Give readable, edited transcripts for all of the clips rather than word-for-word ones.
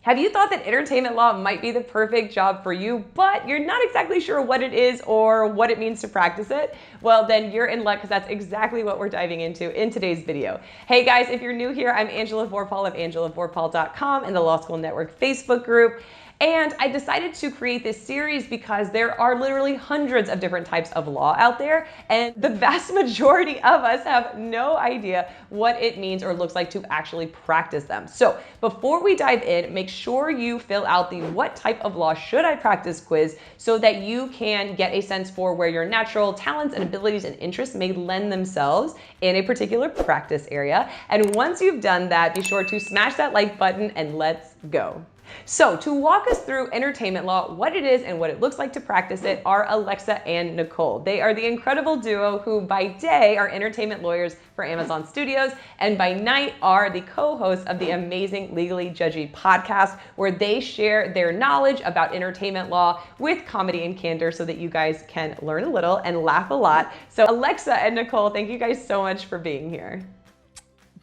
Have you thought that entertainment law might be the perfect job for you, but you're not exactly sure what it is or what it means to practice it? Well, then you're in luck because that's exactly what we're diving into in today's video. Hey guys, if you're new here, I'm Angela Vorpahl of angelavorpahl.com and the Law School Network Facebook group. And I decided to create this series because there are literally hundreds of different types of law out there, and the vast majority of us have no idea what it means or looks like to actually practice them. So before we dive in, make sure you fill out the what type of law should I practice quiz so that you can get a sense for where your natural talents and abilities and interests may lend themselves in a particular practice area. And once you've done that, be sure to smash that like button and let's go. So to walk us through entertainment law, what it is and what it looks like to practice it are Alexa and Nicole. They are the incredible duo who by day are entertainment lawyers for Amazon Studios and by night are the co-hosts of the amazing Legally Judgy podcast where they share their knowledge about entertainment law with comedy and candor so that you guys can learn a little and laugh a lot. So Alexa and Nicole, thank you guys so much for being here.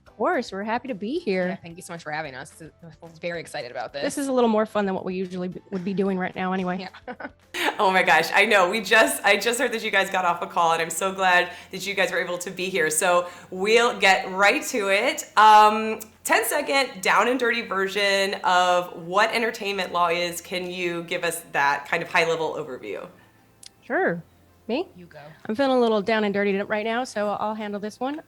Of course, we're happy to be here. Yeah, thank you so much for having us. I was very excited about this. This is a little more fun than what we usually would be doing right now anyway. Yeah. Oh my gosh, I know. I just heard that you guys got off a call and I'm so glad that you guys were able to be here. So we'll get right to it. 10-second down and dirty version of what entertainment law is. Can you give us that kind of high level overview? Sure. Me? You go. I'm feeling a little down and dirty right now, so I'll handle this one.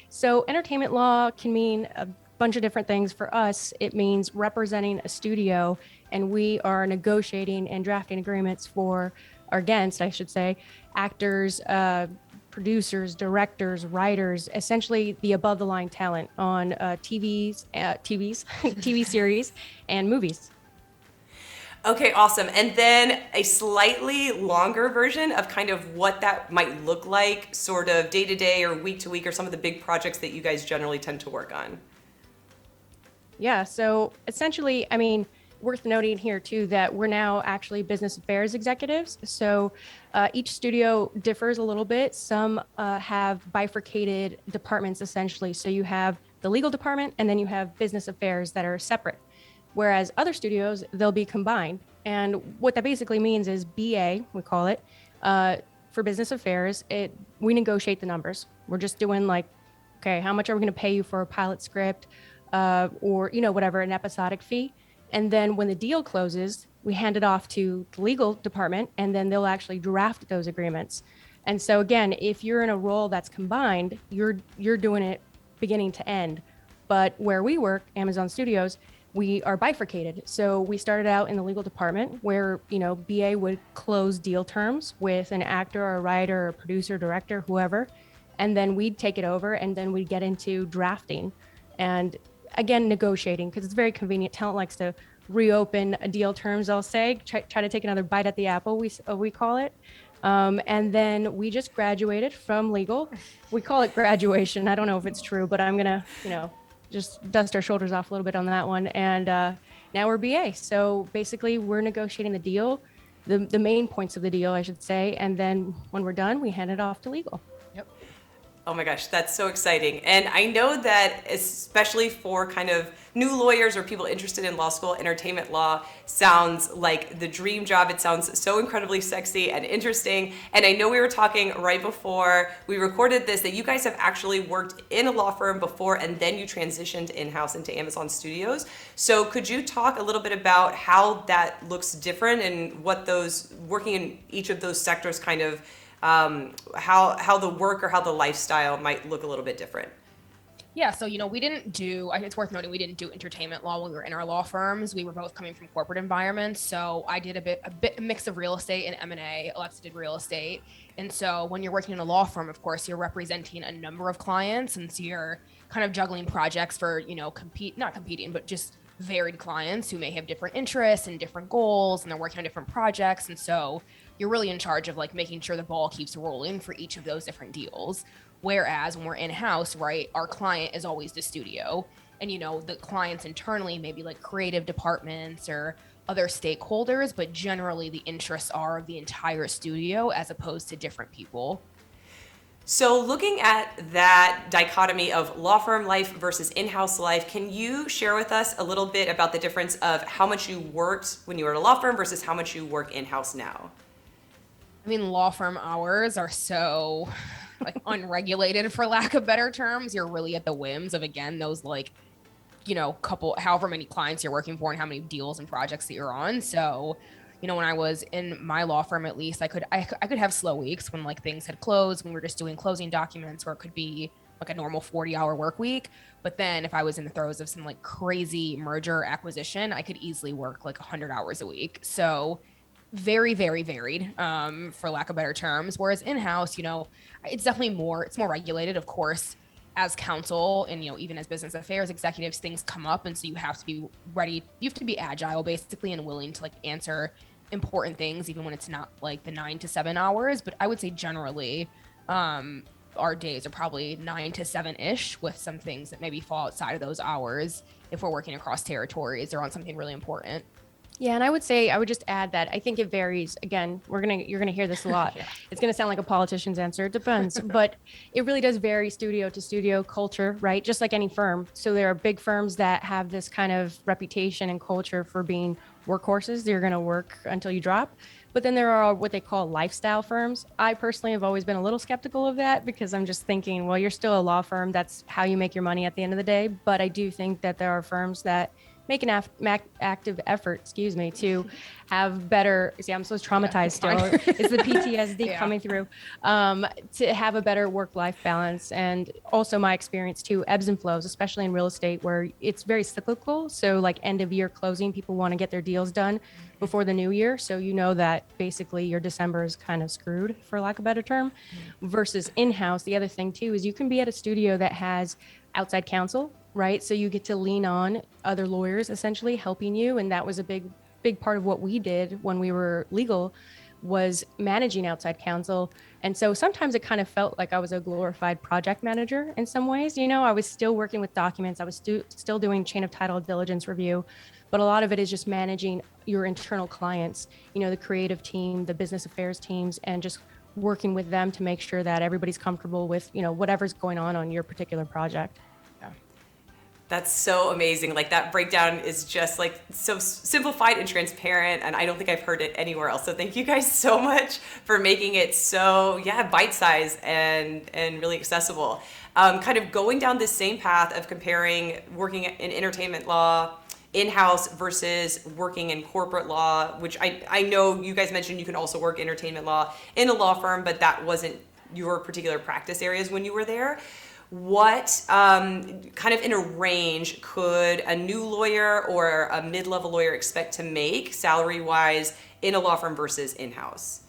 So entertainment law can mean a bunch of different things. For us, it means representing a studio, and we are negotiating and drafting agreements for, or against, I should say, actors, producers, directors, writers, essentially the above the line talent on TV series and movies. Okay, awesome. And then a slightly longer version of kind of what that might look like, sort of day to day or week to week, or some of the big projects that you guys generally tend to work on. Yeah, so essentially, I mean, worth noting here too that we're now actually business affairs executives. So each studio differs a little bit. Some have bifurcated departments essentially. So you have the legal department and then you have business affairs that are separate. Whereas other studios, they'll be combined. And what that basically means is BA, we call it, for business affairs, we negotiate the numbers. We're just doing like, okay, how much are we going to pay you for a pilot script or, whatever, an episodic fee. And then when the deal closes, we hand it off to the legal department and then they'll actually draft those agreements. And so again, if you're in a role that's combined, you're doing it beginning to end. But where we work, Amazon Studios, we are bifurcated. So we started out in the legal department where, BA would close deal terms with an actor or a writer or producer, director, whoever. And then we'd take it over and then we'd get into drafting and again, negotiating because it's very convenient. Talent likes to reopen deal terms, I'll say, try to take another bite at the apple, we call it. And then we just graduated from legal. We call it graduation. I don't know if it's true, but I'm going to, just dust our shoulders off a little bit on that one. And now we're BA. So basically we're negotiating the deal, the main points of the deal, I should say. And then when we're done, we hand it off to legal. Yep. Oh my gosh, that's so exciting. And I know that especially for kind of new lawyers or people interested in law school, entertainment law sounds like the dream job. It sounds so incredibly sexy and interesting. And I know we were talking right before we recorded this that you guys have actually worked in a law firm before and then you transitioned in-house into Amazon Studios. So could you talk a little bit about how that looks different and what those working in each of those sectors kind of how the work or how the lifestyle might look a little bit different? Yeah, so we didn't do. It's worth noting we didn't do entertainment law when we were in our law firms. We were both coming from corporate environments. So I did a mix of real estate and M&A. Alexa did real estate, and so when you're working in a law firm, of course, you're representing a number of clients, and so you're kind of juggling projects for not competing, but just varied clients who may have different interests and different goals, and they're working on different projects, and so you're really in charge of like making sure the ball keeps rolling for each of those different deals. Whereas when we're in-house, right, our client is always the studio. And, the clients internally, maybe like creative departments or other stakeholders, but generally the interests are of the entire studio as opposed to different people. So looking at that dichotomy of law firm life versus in-house life, can you share with us a little bit about the difference of how much you worked when you were at a law firm versus how much you work in-house now? I mean, law firm hours are so like unregulated, for lack of better terms. You're really at the whims of, again, those like, couple, however many clients you're working for and how many deals and projects that you're on. So, when I was in my law firm, at least I could have slow weeks when like things had closed, when we were just doing closing documents, or it could be like a normal 40-hour work week. But then if I was in the throes of some like crazy merger acquisition, I could easily work like 100 hours a week. So very, very varied, for lack of better terms. Whereas in-house, it's definitely it's more regulated, of course. As counsel and even as business affairs executives, things come up, and so you have to be ready. You have to be agile, basically, and willing to like answer important things, even when it's not like the 9 to 7 hours. But I would say generally, our days are probably 9 to 7 ish, with some things that maybe fall outside of those hours if we're working across territories or on something really important. Yeah, and I would just add that I think it varies. Again, you're gonna hear this a lot. Yeah. It's gonna sound like a politician's answer. It depends, but it really does vary studio to studio, culture, right? Just like any firm. So there are big firms that have this kind of reputation and culture for being workhorses. You're gonna work until you drop. But then there are what they call lifestyle firms. I personally have always been a little skeptical of that, because I'm just thinking, well, you're still a law firm. That's how you make your money at the end of the day. But I do think that there are firms that make an active effort, to have better, see, I'm so traumatized still. It's the PTSD coming through, to have a better work-life balance. And also my experience too, ebbs and flows, especially in real estate, where it's very cyclical. So like end of year closing, people want to get their deals done before the new year. So that basically your December is kind of screwed, for lack of a better term. Versus in-house, the other thing too is you can be at a studio that has outside counsel, right? So you get to lean on other lawyers essentially helping you. And that was a big part of what we did when we were legal, was managing outside counsel. And so sometimes it kind of felt like I was a glorified project manager in some ways. I was still working with documents. I was still doing chain of title diligence review, but a lot of it is just managing your internal clients, the creative team, the business affairs teams, and just working with them to make sure that everybody's comfortable with, whatever's going on your particular project. That's so amazing. Like that breakdown is just like so simplified and transparent, and I don't think I've heard it anywhere else. So thank you guys so much for making it so bite-sized and really accessible. Kind of going down this same path of comparing working in entertainment law in-house versus working in corporate law, which I know you guys mentioned you can also work entertainment law in a law firm, but that wasn't your particular practice areas when you were there. What kind of in a range could a new lawyer or a mid-level lawyer expect to make salary-wise in a law firm versus in-house?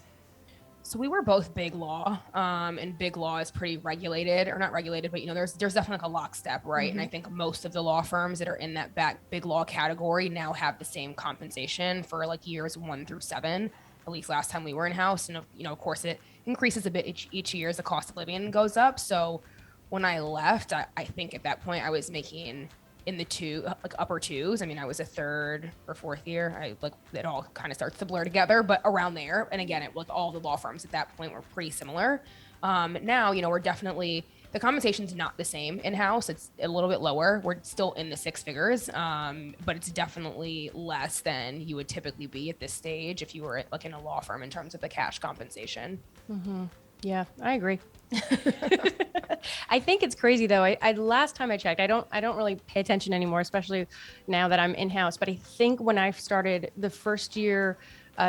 So we were both big law, and big law is pretty regulated, or not regulated, but there's definitely like a lockstep, right? Mm-hmm. And I think most of the law firms that are in that big law category now have the same compensation for like years 1 through 7. At least last time we were in house, and of course it increases a bit each year as the cost of living goes up. So when I left, I think at that point I was making in the upper twos. I mean, I was a third or fourth year. It all kind of starts to blur together, but around there. And again, all the law firms at that point were pretty similar. Now, we're definitely, the compensation's not the same in-house. It's a little bit lower. We're still in the 6 figures, but it's definitely less than you would typically be at this stage if you were in a law firm in terms of the cash compensation. Mm-hmm. Yeah, I agree. I think it's crazy though. I last time I checked, I don't really pay attention anymore, especially now that I'm in-house. But I think when I started the first year,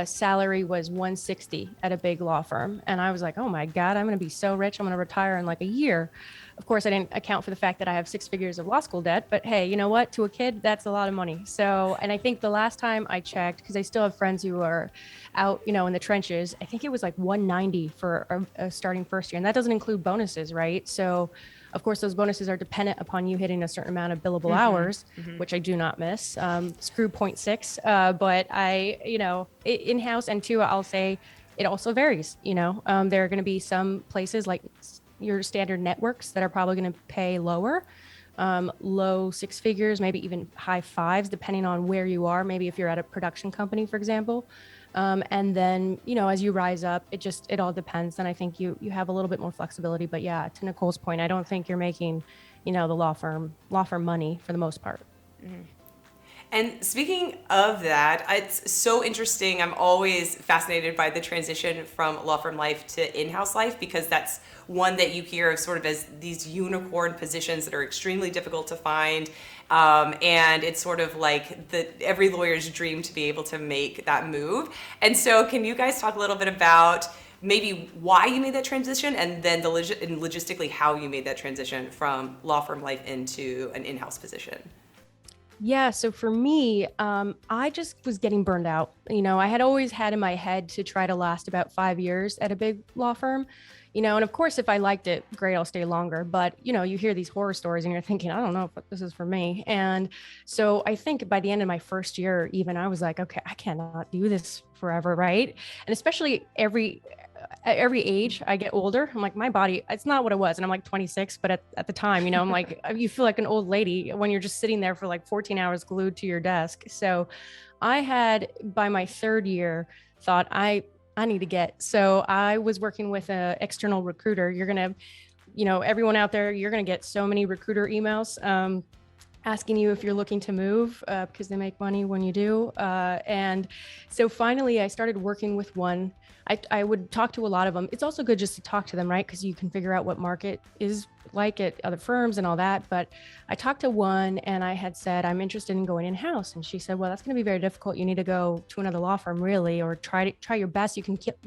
salary was 160 at a big law firm, and I was like, oh my God, I'm going to be so rich. I'm going to retire in like a year. Of course, I didn't account for the fact that I have 6 figures of law school debt, but hey, you know what? To a kid, that's a lot of money. So, and I think the last time I checked, because I still have friends who are out, in the trenches, I think it was like 190 for a starting first year. And that doesn't include bonuses, right? So of course, those bonuses are dependent upon you hitting a certain amount of billable hours, which I do not miss. Screw 0.6. But in-house, and two, I'll say it also varies. There are going to be some places like your standard networks that are probably going to pay lower, low 6 figures, maybe even high 5s, depending on where you are. Maybe if you're at a production company, for example. And then, as you rise up, it all depends. And I think you have a little bit more flexibility. But yeah, to Nicole's point, I don't think you're making, the law firm money for the most part. Mm-hmm. And speaking of that, it's so interesting. I'm always fascinated by the transition from law firm life to in-house life, because that's one that you hear of sort of as these unicorn positions that are extremely difficult to find. And it's sort of like every lawyer's dream to be able to make that move. And so can you guys talk a little bit about maybe why you made that transition, and then and logistically how you made that transition from law firm life into an in-house position? Yeah. So for me, I just was getting burned out. I had always had in my head to try to last about 5 years at a big law firm, and of course, if I liked it, great, I'll stay longer. But, you hear these horror stories and you're thinking, I don't know if this is for me. And so I think by the end of my first year, even I was like, okay, I cannot do this forever. Right. And especially at every age I get older, I'm like, my body, it's not what it was. And I'm like 26, but at the time, I'm like, you feel like an old lady when you're just sitting there for like 14 hours glued to your desk. So I had, by my third year, thought I need to get, so I was working with an external recruiter. You're going to, everyone out there, you're going to get so many recruiter emails, asking you if you're looking to move, because they make money when you do. And so finally I started working with one. I would talk to a lot of them. It's also good just to talk to them, right? Because you can figure out what market is like at other firms and all that. But I talked to one and I had said, I'm interested in going in-house. And she said, well, that's going to be very difficult. You need to go to another law firm, really, or try your best. You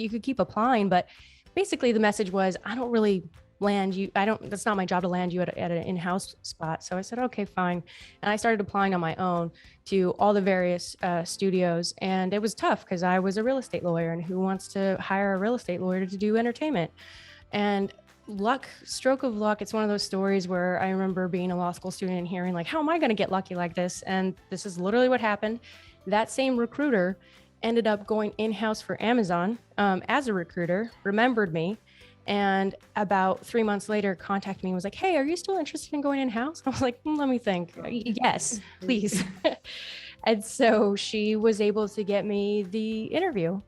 could keep applying. But basically the message was, I don't really land you. That's not my job to land you at an in-house spot. So I said, okay, fine. And I started applying on my own to all the various studios. And it was tough because I was a real estate lawyer, and who wants to hire a real estate lawyer to do entertainment? And stroke of luck. It's one of those stories where I remember being a law school student and hearing like, how am I going to get lucky like this? And this is literally what happened. That same recruiter ended up going in-house for Amazon as a recruiter, remembered me, and about 3 months later contacted me and was like, hey, are you still interested in going in-house? I was like, let me think. Yes, please. And so she was able to get me the interview,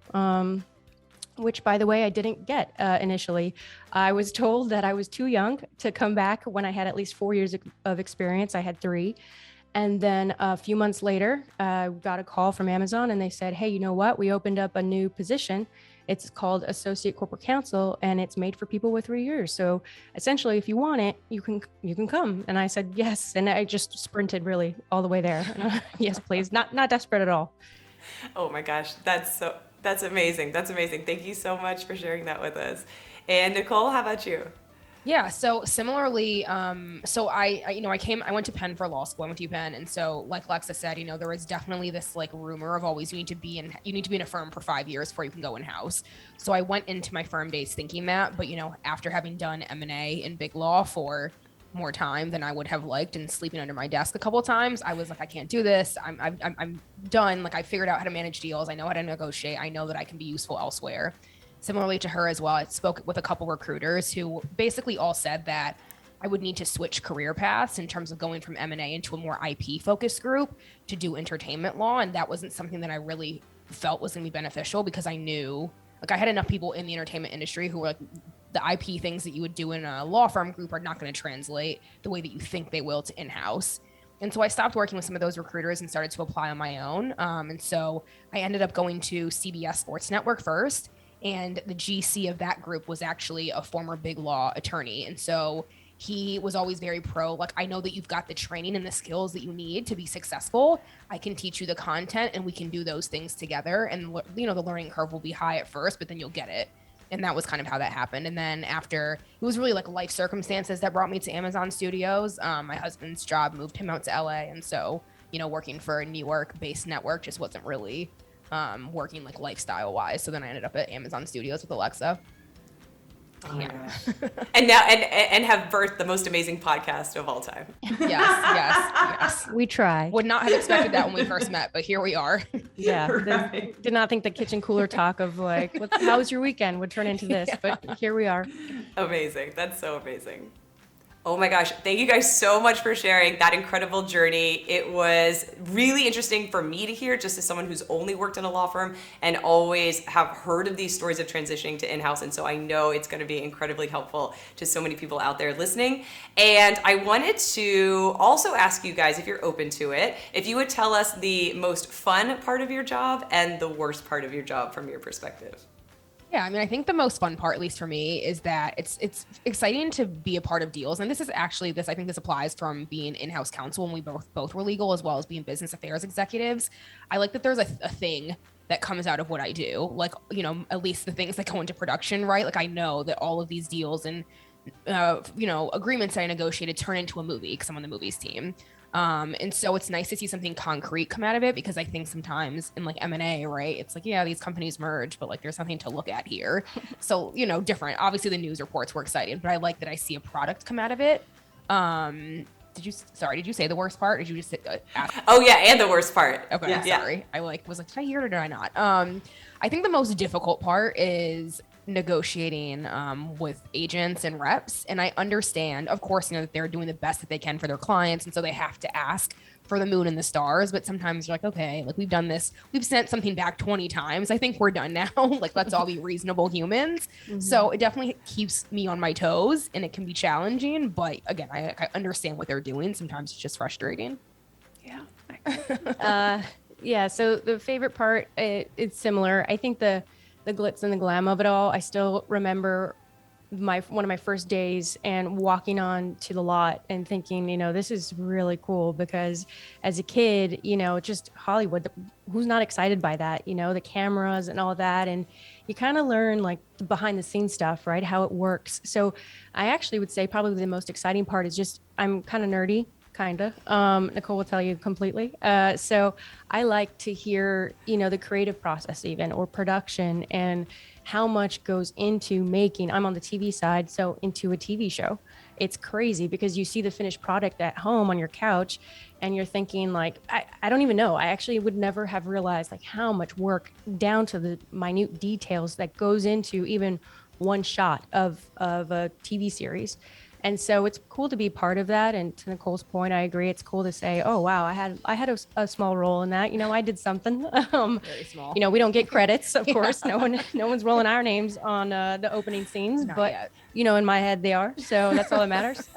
which, by the way, I didn't get initially. I was told that I was too young to come back when I had at least 4 years of experience. I had 3. And then a few months later, got a call from Amazon and they said, hey, you know what? We opened up a new position. It's called Associate Corporate Counsel, and it's made for people with 3 years. So essentially, if you want it, you can come. And I said, yes. And I just sprinted really all the way there. Yes, please. Not desperate at all. Oh my gosh. That's amazing. That's amazing. Thank you so much for sharing that with us. And Nicole, how about you? Yeah. So similarly, so I went to Penn for law school. I went to UPenn. And so like Lexa said, there was definitely this like rumor of always, you need to be in a firm for 5 years before you can go in-house. So I went into my firm days thinking that, but after having done M&A in big law for more time than I would have liked and sleeping under my desk a couple of times, I was like, I can't do this. I'm done. Like I figured out how to manage deals. I know how to negotiate. I know that I can be useful elsewhere. Similarly to her as well, I spoke with a couple recruiters who basically all said that I would need to switch career paths in terms of going from M&A into a more IP focused group to do entertainment law. And that wasn't something that I really felt was going to be beneficial, because I knew like I had enough people in the entertainment industry who were like, the IP things that you would do in a law firm group are not going to translate the way that you think they will to in-house. And so I stopped working with some of those recruiters and started to apply on my own. And so I ended up going to CBS Sports Network first. And the GC of that group was actually a former big law attorney. And so he was always very pro, like, I know that you've got the training and the skills that you need to be successful. I can teach you the content and we can do those things together. And, the learning curve will be high at first, but then you'll get it. And that was kind of how that happened. And then after, it was really like life circumstances that brought me to Amazon Studios. My husband's job moved him out to LA. And so, working for a New York based network just wasn't really working like lifestyle wise. So then I ended up at Amazon Studios with Alexa. Oh yeah. And now and have birthed the most amazing podcast of all time. Yes. We try. Would not have expected that when we first met, but here we are. Yeah. Right. Did not think the kitchen cooler talk of like, how was your weekend would turn into this, but here we are. Amazing. That's so amazing. Oh my gosh, thank you guys so much for sharing that incredible journey. It was really interesting for me to hear, just as someone who's only worked in a law firm and always have heard of these stories of transitioning to in-house. And so I know it's going to be incredibly helpful to so many people out there listening. And I wanted to also ask you guys, if you're open to it, if you would tell us the most fun part of your job and the worst part of your job from your perspective. Yeah, I mean, I think the most fun part, at least for me, is that it's exciting to be a part of deals. And this is actually I think this applies from being in-house counsel when we both were legal, as well as being business affairs executives. I like that there's a thing that comes out of what I do. Like, you know, at least the things that go into production, right? Like I know that all of these deals and agreements that I negotiated turn into a movie because I'm on the movies team. And so it's nice to see something concrete come out of it, because I think sometimes in like M&A, right, it's like, yeah, these companies merge, but like there's something to look at here. So, different. Obviously the news reports were exciting, but I like that I see a product come out of it. Did you say the worst part? Or did you just ask? Oh yeah, and the worst part. Okay, yeah. sorry. I was like, did I hear it or did I not? I think the most difficult part is negotiating with agents and reps. And I understand, of course, that they're doing the best that they can for their clients. And so they have to ask for the moon and the stars. But sometimes you're like, okay, like we've done this. We've sent something back 20 times. I think we're done now. Like, let's all be reasonable humans. Mm-hmm. So it definitely keeps me on my toes, and it can be challenging. But again, I understand what they're doing. Sometimes it's just frustrating. Yeah. Yeah. So the favorite part, it's similar. I think the glitz and the glam of it all. I still remember one of my first days and walking on to the lot and thinking, this is really cool, because as a kid, just Hollywood, who's not excited by that, the cameras and all that. And you kind of learn like the behind the scenes stuff, right? How it works. So I actually would say probably the most exciting part is just, I'm kind of nerdy. Nicole will tell you completely. So I like to hear, the creative process even, or production, and how much goes into making, I'm on the TV side, so into a TV show. It's crazy because you see the finished product at home on your couch and you're thinking like, I don't even know. I actually would never have realized like how much work down to the minute details that goes into even one shot of a TV series. And so it's cool to be part of that. And to Nicole's point, I agree. It's cool to say, oh, wow, I had a small role in that. I did something. Very small. We don't get credits, of course. No one's rolling our names on the opening scenes, Not but yet. In my head they are. So that's all that matters.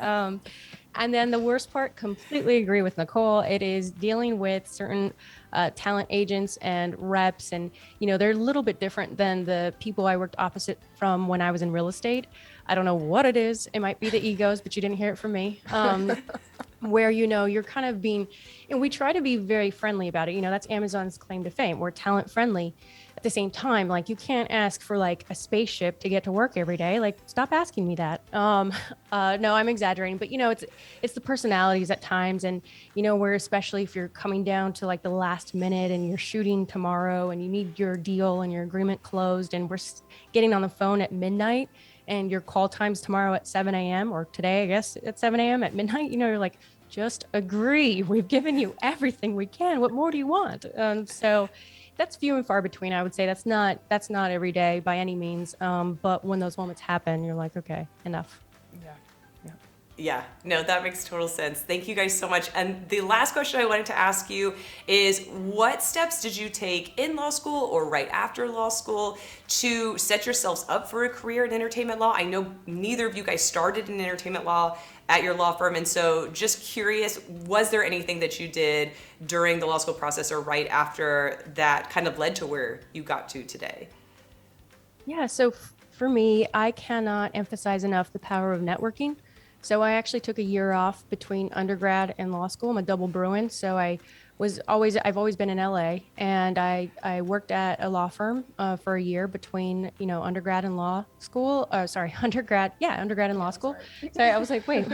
And then the worst part, completely agree with Nicole. It is dealing with certain talent agents and reps. And, they're a little bit different than the people I worked opposite from when I was in real estate. I don't know what it is. It might be the egos, but you didn't hear it from me. Where, you're kind of being, and we try to be very friendly about it. That's Amazon's claim to fame. We're talent friendly. At the same time, like you can't ask for like a spaceship to get to work every day. Like, stop asking me that. No, I'm exaggerating, but it's the personalities at times. And, where especially if you're coming down to like the last minute and you're shooting tomorrow and you need your deal and your agreement closed, and we're getting on the phone at midnight, and your call time's tomorrow at 7 a.m. or today, I guess, at 7 a.m. at midnight, you're like, just agree. We've given you everything we can. What more do you want? So that's few and far between. I would say that's not every day by any means. But when those moments happen, you're like, okay, enough. Yeah, no, that makes total sense. Thank you guys so much. And the last question I wanted to ask you is, what steps did you take in law school or right after law school to set yourselves up for a career in entertainment law? I know neither of you guys started in entertainment law at your law firm. And so just curious, was there anything that you did during the law school process or right after that kind of led to where you got to today? Yeah, so for me, I cannot emphasize enough the power of networking. So I actually took a year off between undergrad and law school. I'm a double Bruin. So I've always been in LA, and I worked at a law firm for a year between, undergrad and law school. Undergrad and law school. So I was like, wait.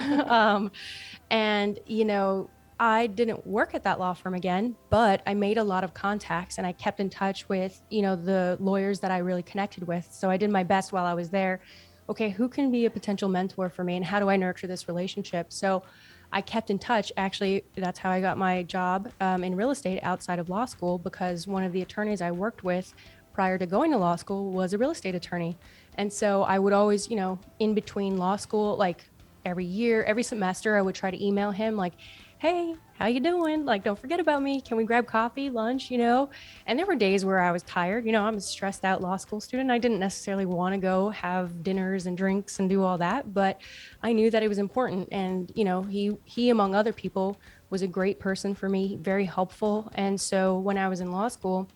And, I didn't work at that law firm again, but I made a lot of contacts and I kept in touch with, the lawyers that I really connected with. So I did my best while I was there. Okay, who can be a potential mentor for me, and how do I nurture this relationship? So I kept in touch. Actually, that's how I got my job in real estate outside of law school, because one of the attorneys I worked with prior to going to law school was a real estate attorney. And so I would always, in between law school, like every year, every semester, I would try to email him like, hey, how you doing? Like, don't forget about me. Can we grab coffee, lunch, And there were days where I was tired. I'm a stressed out law school student. I didn't necessarily want to go have dinners and drinks and do all that, but I knew that it was important. And, he among other people was a great person for me, very helpful. And so when I was in law school,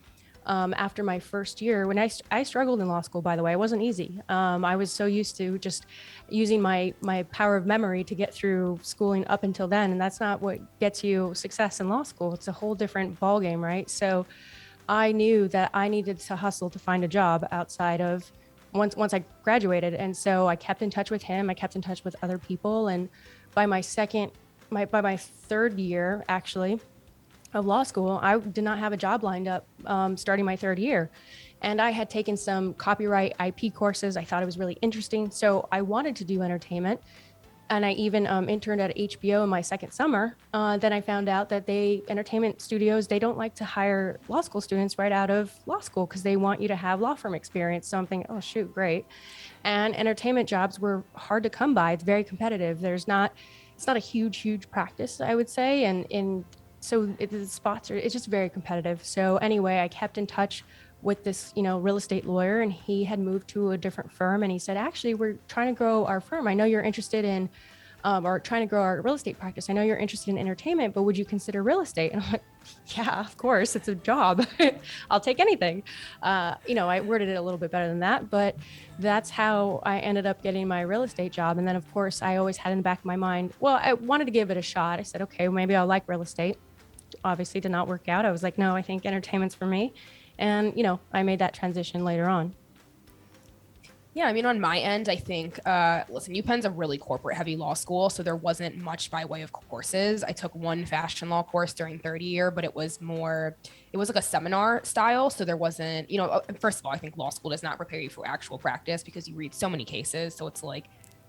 after my first year, when I struggled in law school, by the way, it wasn't easy. I was so used to just using my power of memory to get through schooling up until then. And that's not what gets you success in law school. It's a whole different ballgame, right? So I knew that I needed to hustle to find a job outside of once I graduated. And so I kept in touch with him. I kept in touch with other people. And by my third year, actually, of law school, I did not have a job lined up starting my third year. And I had taken some copyright IP courses. I thought it was really interesting. So I wanted to do entertainment. And I even interned at HBO in my second summer. Then I found out that entertainment studios, they don't like to hire law school students right out of law school because they want you to have law firm experience. So I'm thinking, oh, shoot, great. And entertainment jobs were hard to come by. It's very competitive. It's not a huge practice, I would say. So the spots it's just very competitive. So anyway, I kept in touch with this, real estate lawyer, and he had moved to a different firm. And he said, actually, we're trying to grow our firm. I know you're interested in, or trying to grow our real estate practice. I know you're interested in entertainment, but would you consider real estate? And I'm like, yeah, of course, it's a job. I'll take anything. I worded it a little bit better than that, but that's how I ended up getting my real estate job. And then of course I always had in the back of my mind, well, I wanted to give it a shot. I said, okay, maybe I'll like real estate. Obviously did not work out. I was like, no, I think entertainment's for me. And, I made that transition later on. Yeah, I mean, on my end, I think, listen, UPenn's a really corporate heavy law school, so there wasn't much by way of courses. I took one fashion law course during third year, but it was like a seminar style. So there wasn't, first of all, I think law school does not prepare you for actual practice because you read so many cases. So it's like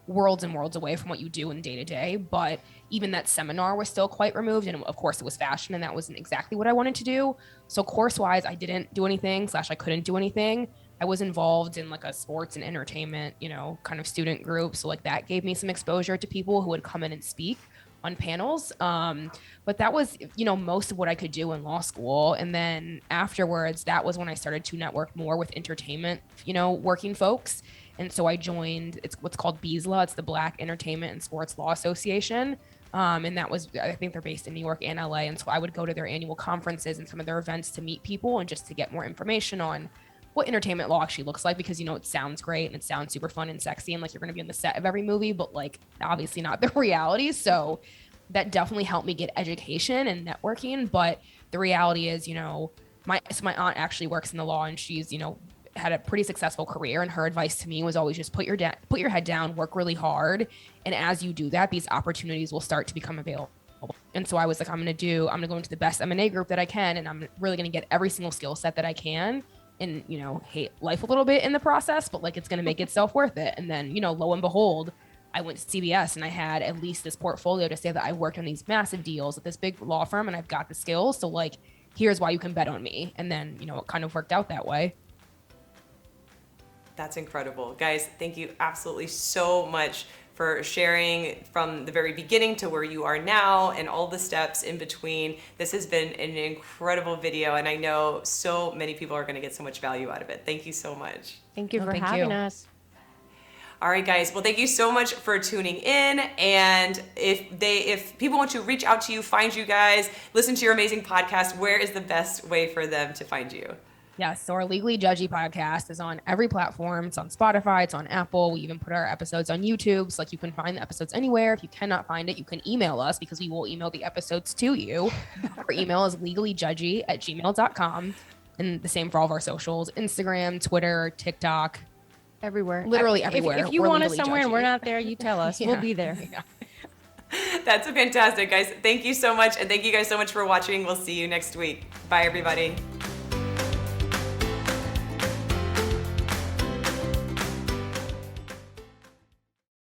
worlds and worlds away from what you do in day to day. But even that seminar was still quite removed. And of course it was fashion, and that wasn't exactly what I wanted to do. So course wise, I didn't do anything / I couldn't do anything. I was involved in like a sports and entertainment, kind of student group. So like that gave me some exposure to people who would come in and speak on panels. But that was, most of what I could do in law school. And then afterwards, that was when I started to network more with entertainment, working folks. And so I joined, it's what's called BSLA. It's the Black Entertainment and Sports Law Association. And that was, I think they're based in New York and LA. And so I would go to their annual conferences and some of their events to meet people and just to get more information on what entertainment law actually looks like, because, it sounds great and it sounds super fun and sexy and like you're going to be on the set of every movie, but like obviously not the reality. So that definitely helped me get education and networking. But the reality is, my aunt actually works in the law, and she's, had a pretty successful career, and her advice to me was always just put your head down, work really hard. And as you do that, these opportunities will start to become available. And so I was like, I'm going to go into the best M&A group that I can. And I'm really going to get every single skill set that I can, and, hate life a little bit in the process, but like, it's going to make itself worth it. And then, lo and behold, I went to CBS and I had at least this portfolio to say that I worked on these massive deals at this big law firm and I've got the skills. So like, here's why you can bet on me. And then, it kind of worked out that way. That's incredible. Guys, thank you absolutely so much for sharing from the very beginning to where you are now and all the steps in between. This has been an incredible video, and I know so many people are going to get so much value out of it. Thank you so much. Thank you for having us. All right, guys. Well, thank you so much for tuning in. And if people want to reach out to you, find you guys, listen to your amazing podcast, where is the best way for them to find you? Yes, so our Legally Judgy podcast is on every platform. It's on Spotify, it's on Apple. We even put our episodes on YouTube. So like, you can find the episodes anywhere. If you cannot find it, you can email us, because we will email the episodes to you. Our email is legallyjudgy@gmail.com. And the same for all of our socials: Instagram, Twitter, TikTok. Everywhere. Literally everywhere. If you want us somewhere and we're not there, you tell us. Yeah. We'll be there. Yeah. That's fantastic, guys. Thank you so much. And thank you guys so much for watching. We'll see you next week. Bye, everybody.